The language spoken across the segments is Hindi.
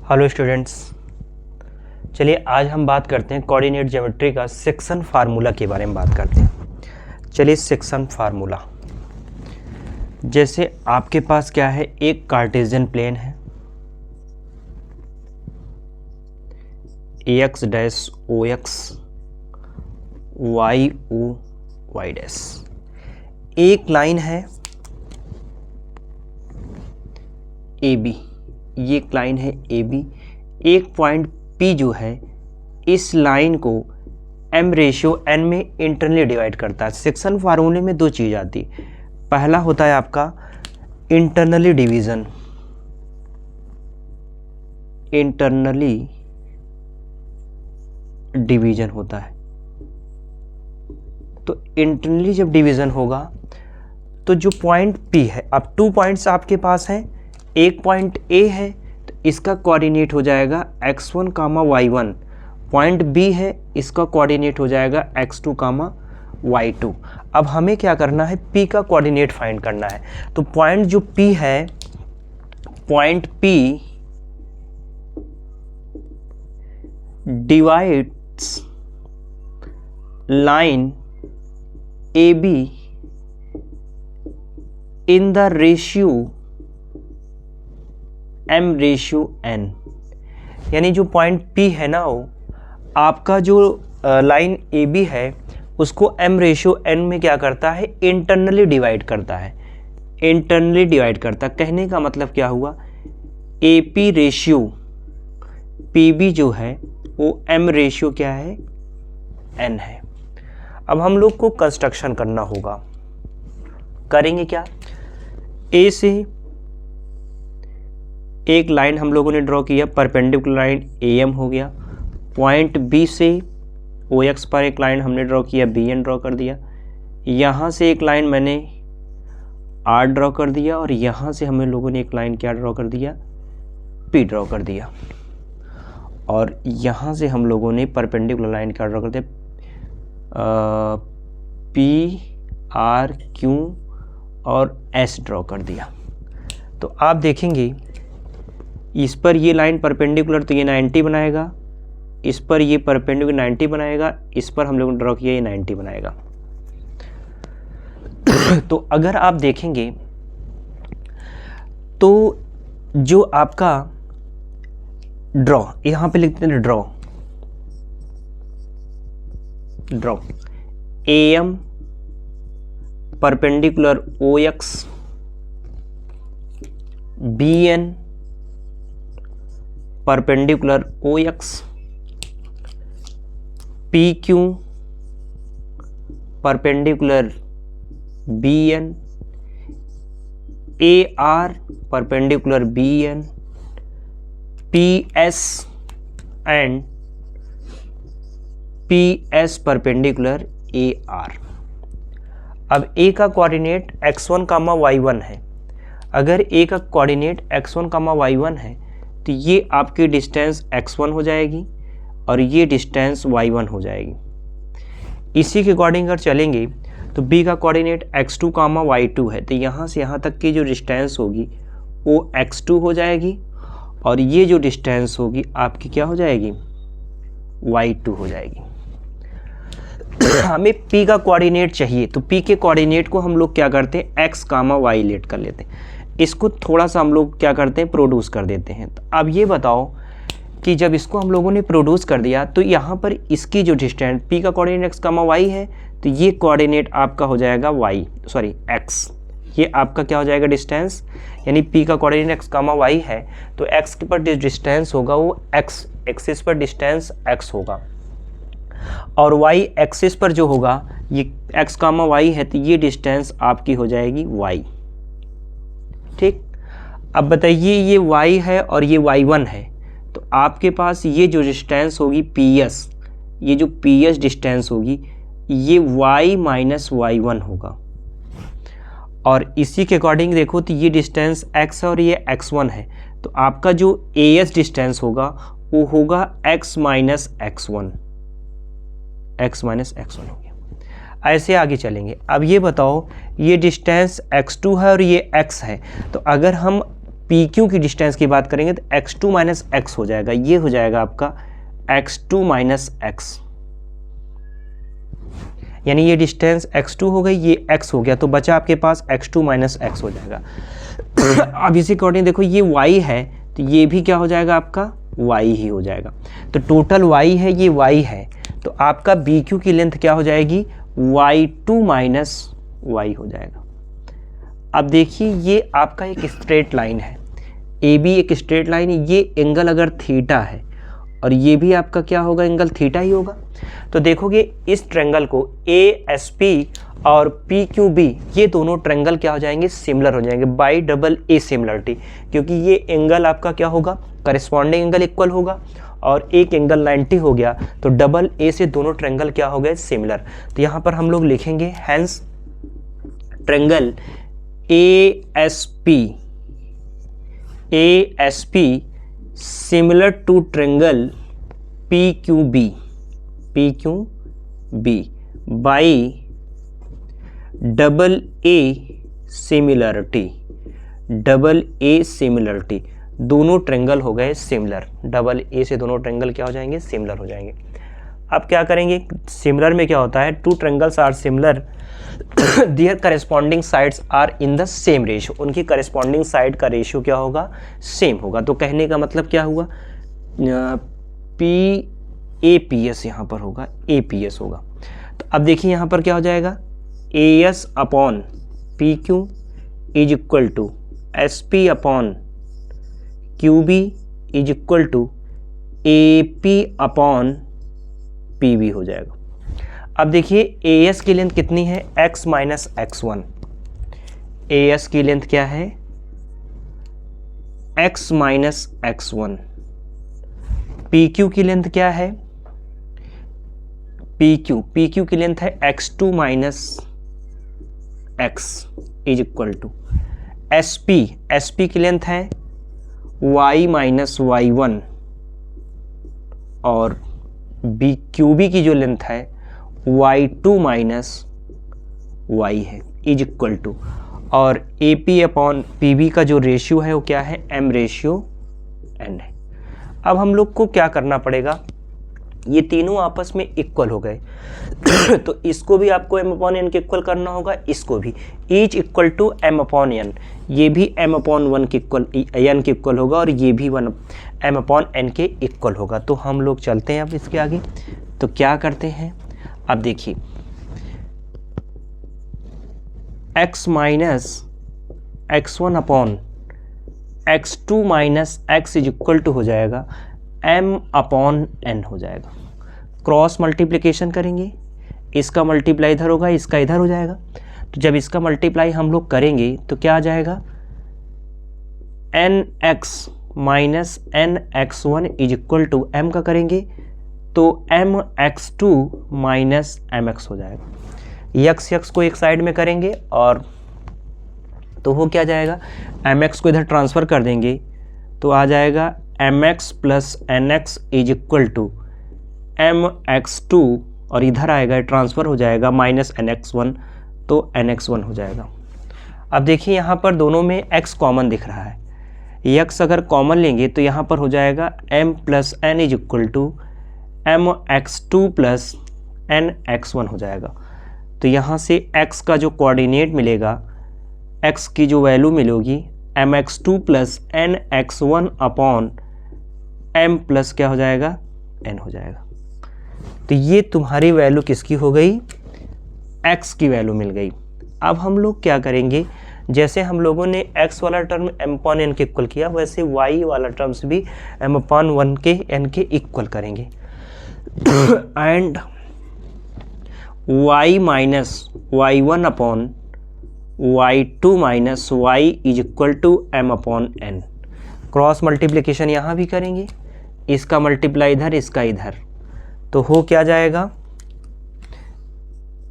हेलो स्टूडेंट्स, चलिए आज हम बात करते हैं कोऑर्डिनेट ज्योमेट्री का सेक्शन फार्मूला के बारे में बात करते हैं। चलिए सेक्शन फार्मूला, जैसे आपके पास क्या है, एक कार्टेशियन प्लेन है AX dash OX YO Y dash, एक लाइन है AB, ये एक लाइन है AB, एक पॉइंट P जो है इस लाइन को m/n में इंटरनली डिवाइड करता है। सेक्शन फार्मूले में दो चीज़ आती है, पहला होता है आपका इंटरनली डिवीज़न, होता है। तो इंटरनली जब डिवीज़न होगा तो जो पॉइंट P है, अब 2 पॉइंट्स आपके पास हैं, एक पॉइंट A है तो इसका कोऑर्डिनेट हो जाएगा x1, y1, पॉइंट B है इसका कोऑर्डिनेट हो जाएगा x2, y2। अब हमें क्या करना है, P का कोऑर्डिनेट फाइंड करना है। तो पॉइंट जो P है, point P divides line AB in the ratio m/n, यानी जो पॉइंट P है ना, वो आपका जो लाइन AB है उसको m/n में क्या करता है, इंटरनली डिवाइड करता है। इंटरनली डिवाइड करता, कहने का मतलब क्या हुआ, AP रेशियो PB जो है वो m रेशियो क्या है, n है। अब हम लोग को कंस्ट्रक्शन करना होगा, करेंगे क्या, A से एक लाइन हम लोगों ने ड्रॉ किया, परपेंडिकुलर लाइन AM हो गया। पॉइंट B से OX पर एक लाइन हमने ड्रॉ किया, BN ड्रॉ कर दिया। यहाँ से एक लाइन मैंने R ड्रॉ कर दिया और यहाँ से हम लोगों ने एक लाइन क्या ड्रॉ कर दिया, P ड्रॉ कर दिया। और यहाँ से हम लोगों ने परपेंडिकुलर लाइन क्या ड्रॉ कर दिया, P R Q और S ड्रॉ कर दिया। तो आप देखेंगे इस पर ये लाइन परपेंडिकुलर तो ये 90 बनाएगा, इस पर ये परपेंडिकुलर 90 बनाएगा, इस पर हम लोगों ने ड्रॉ किया ये 90 बनाएगा। तो अगर आप देखेंगे तो जो आपका ड्रॉ, यहाँ पे लिखते हैं draw AM perpendicular OX, BN perpendicular OX, PQ perpendicular BN, AR perpendicular BN, PS and PS perpendicular AR। अब A का कोऑर्डिनेट x1, y1 है। अगर A का कोऑर्डिनेट x1, y1 है तो ये आपकी डिस्टेंस x1 हो जाएगी और ये डिस्टेंस y1 हो जाएगी। इसी के अकॉर्डिंग अगर चलेंगे तो B का कोऑर्डिनेट x2, y2 है, तो यहाँ से यहाँ तक की जो डिस्टेंस होगी वो x2 हो जाएगी और ये जो डिस्टेंस होगी आपकी क्या हो जाएगी, y2 हो जाएगी। हमें P का कोऑर्डिनेट चाहिए, तो P के कोऑर्डिनेट को हम लोग क्या करते हैं, x, y लेट कर लेते हैं। इसको थोड़ा सा हम लोग क्या करते हैं, प्रोड्यूस कर देते हैं। तो अब ये बताओ कि जब इसको हम लोगों ने प्रोड्यूस कर दिया तो यहाँ पर इसकी जो डिस्टेंस P का कोऑर्डिनेट x, y है, तो ये कोऑर्डिनेट आपका हो जाएगा x, ये आपका क्या हो जाएगा, डिस्टेंस। यानी P का कोऑर्डिनेट x, y है तो x के पर डिस्टेंस होगा वो x एक्सिस पर डिस्टेंस x होगा, और y एक्सिस पर जो होगा ये x, y है तो ये डिस्टेंस आपकी हो जाएगी y। ठीक, अब बताइए ये y है और ये y1 है, तो आपके पास ये जो डिस्टेंस होगी PS, ये जो PS डिस्टेंस होगी ये y माइनस y1 होगा। और इसी के अकॉर्डिंग देखो तो ये डिस्टेंस x और ये x1 है, तो आपका जो AS डिस्टेंस होगा वो होगा x माइनस x1 हो गया। ऐसे आगे चलेंगे। अब ये बताओ, ये डिस्टेंस x2 है और ये x है, तो अगर हम पी क्यू की डिस्टेंस की बात करेंगे तो x2 माइनस एक्स हो जाएगा, ये हो जाएगा आपका x2 माइनस एक्स, यानी ये डिस्टेंस x2 हो गई, ये x हो गया, तो बचा आपके पास x2 माइनस एक्स हो जाएगा। अब इसी अकॉर्डिंग देखो ये y है तो ये भी क्या हो जाएगा आपका y ही हो जाएगा, तो टोटल y है, ये y है, तो आपका बी क्यू की लेंथ क्या हो जाएगी y2 माइनस y हो जाएगा। अब देखिए ये आपका एक स्ट्रेट लाइन है, ए बी एक स्ट्रेट लाइन है, ये एंगल अगर थीटा है और ये भी आपका क्या होगा एंगल थीटा ही होगा, तो देखोगे इस ट्रायंगल को ए एस पी और पी क्यू बी ये दोनों ट्रायंगल क्या हो जाएंगे सिमिलर हो जाएंगे बाई डबल ए सिमिलरिटी, क्योंकि ये एंगल आपका क्या होगा करस्पॉन्डिंग एंगल इक्वल होगा और एक एंगल 90 हो गया, तो डबल ए से दोनों ट्रायंगल क्या हो गए सिमिलर। तो यहाँ पर हम लोग लिखेंगे hence triangle A S P similar to triangle P Q B by double A similarity, दोनों ट्रायंगल हो गए सिमिलर, डबल ए से दोनों ट्रायंगल क्या हो जाएंगे सिमिलर हो जाएंगे। अब क्या करेंगे, सिमिलर में क्या होता है, two triangles are similar their corresponding sides are in the same ratio, उनकी करस्पॉन्डिंग साइड का रेशियो क्या होगा सेम होगा। तो कहने का मतलब क्या हुआ, पी ए पी एस यहाँ पर होगा, ए पी एस होगा। तो अब देखिए यहाँ पर क्या हो जाएगा A S upon P Q is equal to S P upon Q B is equal to A P upon P B हो जाएगा। अब देखिए ए एस की लेंथ कितनी है x minus x1, A S की लेंथ क्या है x minus x1, P Q की लेंथ क्या है पी क्यू की लेंथ है x2 minus x is equal to S P की लेंथ है y माइनस y1 और क्यू बी की जो लेंथ है y2 माइनस y है इज इक्वल टू, और A P upon P B का जो रेशियो है वो क्या है m रेशियो n है। अब हम लोग को क्या करना पड़ेगा, ये तीनों आपस में इक्वल हो गए तो इसको भी आपको m अपॉन n के इक्वल करना होगा, इसको भी each equal to m upon n, ये भी m अपॉन 1 के इक्वल n के इक्वल होगा और ये भी m अपॉन n के इक्वल होगा। तो हम लोग चलते हैं अब इसके आगे, तो क्या करते हैं, अब देखिए x minus x1 upon x2 minus x is equal to हो जाएगा m अपॉन n हो जाएगा। क्रॉस मल्टीप्लिकेशन करेंगे, इसका मल्टीप्लाई इधर होगा, इसका इधर हो जाएगा, तो जब इसका मल्टीप्लाई हम लोग करेंगे तो क्या आ जाएगा nx minus nx1 is equal to m का करेंगे तो mx2 माइनस mx हो जाएगा। यक्स को एक साइड में करेंगे और तो वो क्या जाएगा mx को इधर ट्रांसफ़र कर देंगे तो आ जाएगा mx plus nx is equal to mx2 और इधर आएगा ट्रांसफ़र हो जाएगा माइनस nx1 तो nx1 हो जाएगा। अब देखिए यहाँ पर दोनों में x कॉमन दिख रहा है, x अगर कॉमन लेंगे तो यहाँ पर हो जाएगा m plus n is equal to mx2 plus nx1 हो जाएगा। तो यहाँ से x का जो कोऑर्डिनेट मिलेगा, x की जो वैल्यू मिलेगी mx2 plus nx1 upon m plus क्या हो जाएगा n हो जाएगा। तो ये तुम्हारी वैल्यू किसकी हो गई, x की वैल्यू मिल गई। अब हम लोग क्या करेंगे, जैसे हम लोगों ने x वाला टर्म m अपॉन n के इक्वल किया वैसे y वाला टर्म्स भी m अपॉन 1 के n के इक्वल करेंगे and y minus y1 upon y2 minus y is equal to m upon n। Cross multiplication यहाँ भी करेंगे, इसका मल्टीप्लाई इधर, इसका इधर, तो हो क्या जाएगा,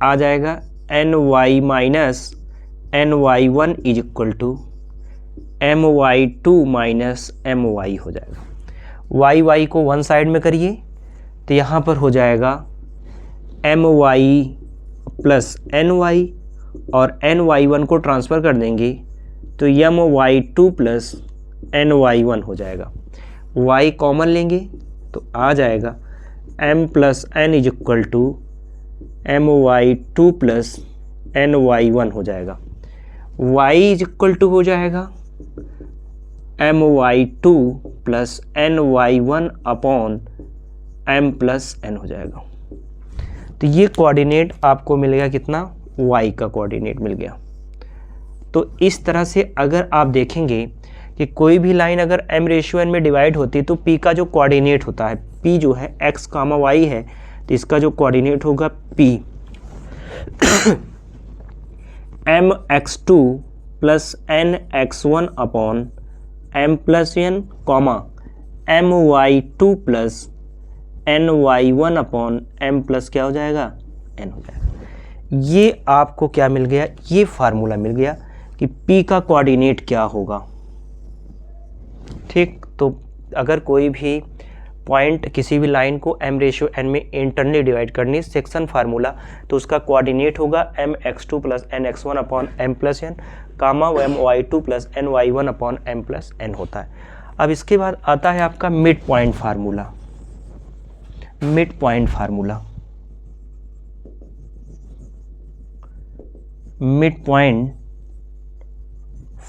आ जाएगा ny minus ny1 is equal to my2 minus my हो जाएगा। y को वन साइड में करिए तो यहाँ पर हो जाएगा my प्लस ny और ny1 को ट्रांसफ़र कर देंगे तो my2 प्लस ny1 हो जाएगा। y कॉमन लेंगे तो आ जाएगा m plus n is equal to my2 plus ny1 हो जाएगा। y इज इक्वल टू हो जाएगा my2 plus ny1 upon m plus n हो जाएगा। तो ये कोऑर्डिनेट आपको मिल गया कितना, y का कोऑर्डिनेट मिल गया। तो इस तरह से अगर आप देखेंगे कि कोई भी लाइन अगर m/n में डिवाइड होती है तो p का जो कोऑर्डिनेट होता है, p जो है x, y है, तो इसका जो कोऑर्डिनेट होगा p mx2 plus nx1 upon m plus n comma my2 plus ny1 upon m plus क्या हो जाएगा, n हो जाएगा। ये आपको क्या मिल गया, ये फार्मूला मिल गया कि p का कोऑर्डिनेट क्या होगा। ठीक, तो अगर कोई भी पॉइंट किसी भी लाइन को m/n में इंटरनली डिवाइड करनी है सेक्शन फार्मूला, तो उसका कोऑर्डिनेट होगा mx2 plus nx1 upon m plus n कामा my2 plus ny1 upon m plus n होता है। अब इसके बाद आता है आपका mid point formula. Mid point formula, mid point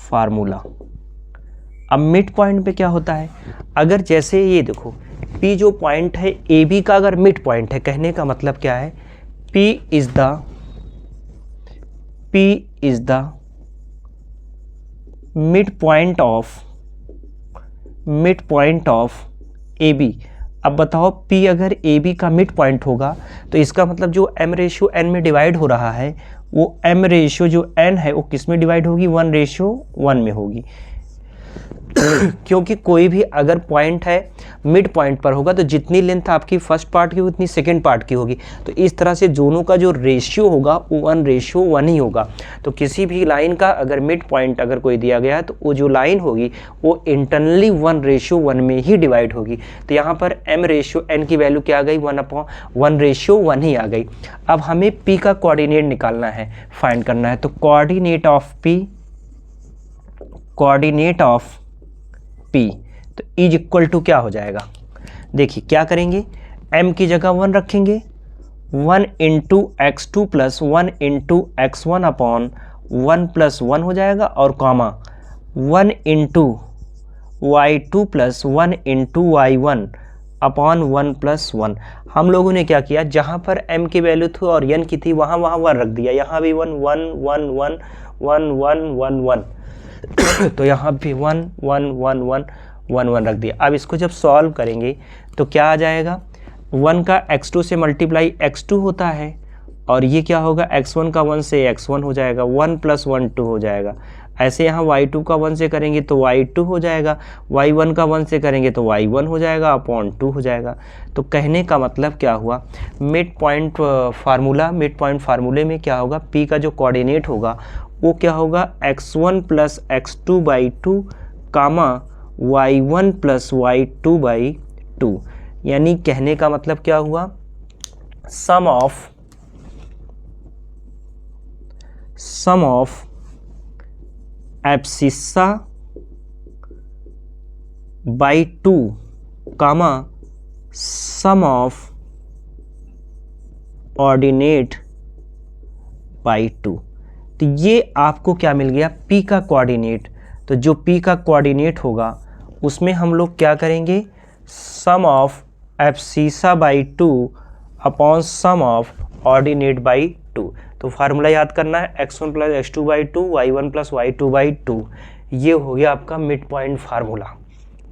formula. अब मिड पॉइंट पे क्या होता है, अगर जैसे ये देखो P जो पॉइंट है AB का अगर मिड पॉइंट है, कहने का मतलब क्या है, P is the mid point of AB। अब बताओ P अगर AB का मिड पॉइंट होगा तो इसका मतलब जो m/n में डिवाइड हो रहा है वो m जो n है वो किस में डिवाइड होगी, 1:1 में होगी। क्योंकि कोई भी अगर पॉइंट है मिड पॉइंट पर होगा तो जितनी लेंथ आपकी फर्स्ट पार्ट की उतनी सेकंड पार्ट की होगी। तो इस तरह से दोनों का जो रेशियो होगा वो 1:1 ही होगा। तो किसी भी लाइन का अगर मिड पॉइंट अगर कोई दिया गया है तो वो जो लाइन होगी वो इंटरनली 1:1 में ही डिवाइड होगी। तो यहाँ पर m/n की वैल्यू क्या आ गई, 1:1 ही आ गई। अब हमें p का कोऑर्डिनेट निकालना है, फाइंड करना है। तो कोऑर्डिनेट ऑफ p तो इज इक्वल टू क्या हो जाएगा, देखिए क्या करेंगे, m की जगह 1 रखेंगे, 1 into x2 plus 1 into x1 upon 1 plus 1 हो जाएगा, और comma 1 into y2 plus 1 into y1 upon 1 plus 1। हम लोगों ने क्या किया, जहाँ पर m की वैल्यू थी और n की थी वहाँ 1 रख दिया, यहाँ भी 1 1 1 1 1 1 1 1 तो यहाँ भी 1 1 1 1 1 1 रख दिया। अब इसको जब सॉल्व करेंगे तो क्या आ जाएगा, 1 का x2 से मल्टीप्लाई x2 होता है, और ये क्या होगा, x1 का 1 से x1 हो जाएगा, 1 प्लस 1 2 हो जाएगा। ऐसे यहाँ y2 का 1 से करेंगे तो y2 हो जाएगा, y1 का 1 से करेंगे तो y1 हो जाएगा अपॉन 2 हो जाएगा। तो कहने का मतलब क्या हुआ, मिड पॉइंट फार्मूले में क्या होगा, p का जो कोऑर्डिनेट होगा वो क्या होगा, x1 प्लस x2/2 कामा y1 प्लस y2/2। यानी कहने का मतलब क्या हुआ, sum of abscissa by 2 comma sum of ordinate by 2। तो ये आपको क्या मिल गया, p का कोऑर्डिनेट। तो जो p का कोऑर्डिनेट होगा उसमें हम लोग क्या करेंगे, sum of abscissa by 2 upon sum of ordinate by 2। तो फार्मूला याद करना है, x1 plus x2/2 y1 plus y2/2। ये हो गया आपका मिड पॉइंट फार्मूला।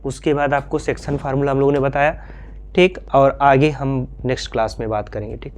उसके बाद आपको सेक्शन फार्मूला हम लोगों ने बताया, ठीक, और आगे हम नेक्स्ट क्लास में बात करेंगे, ठीक।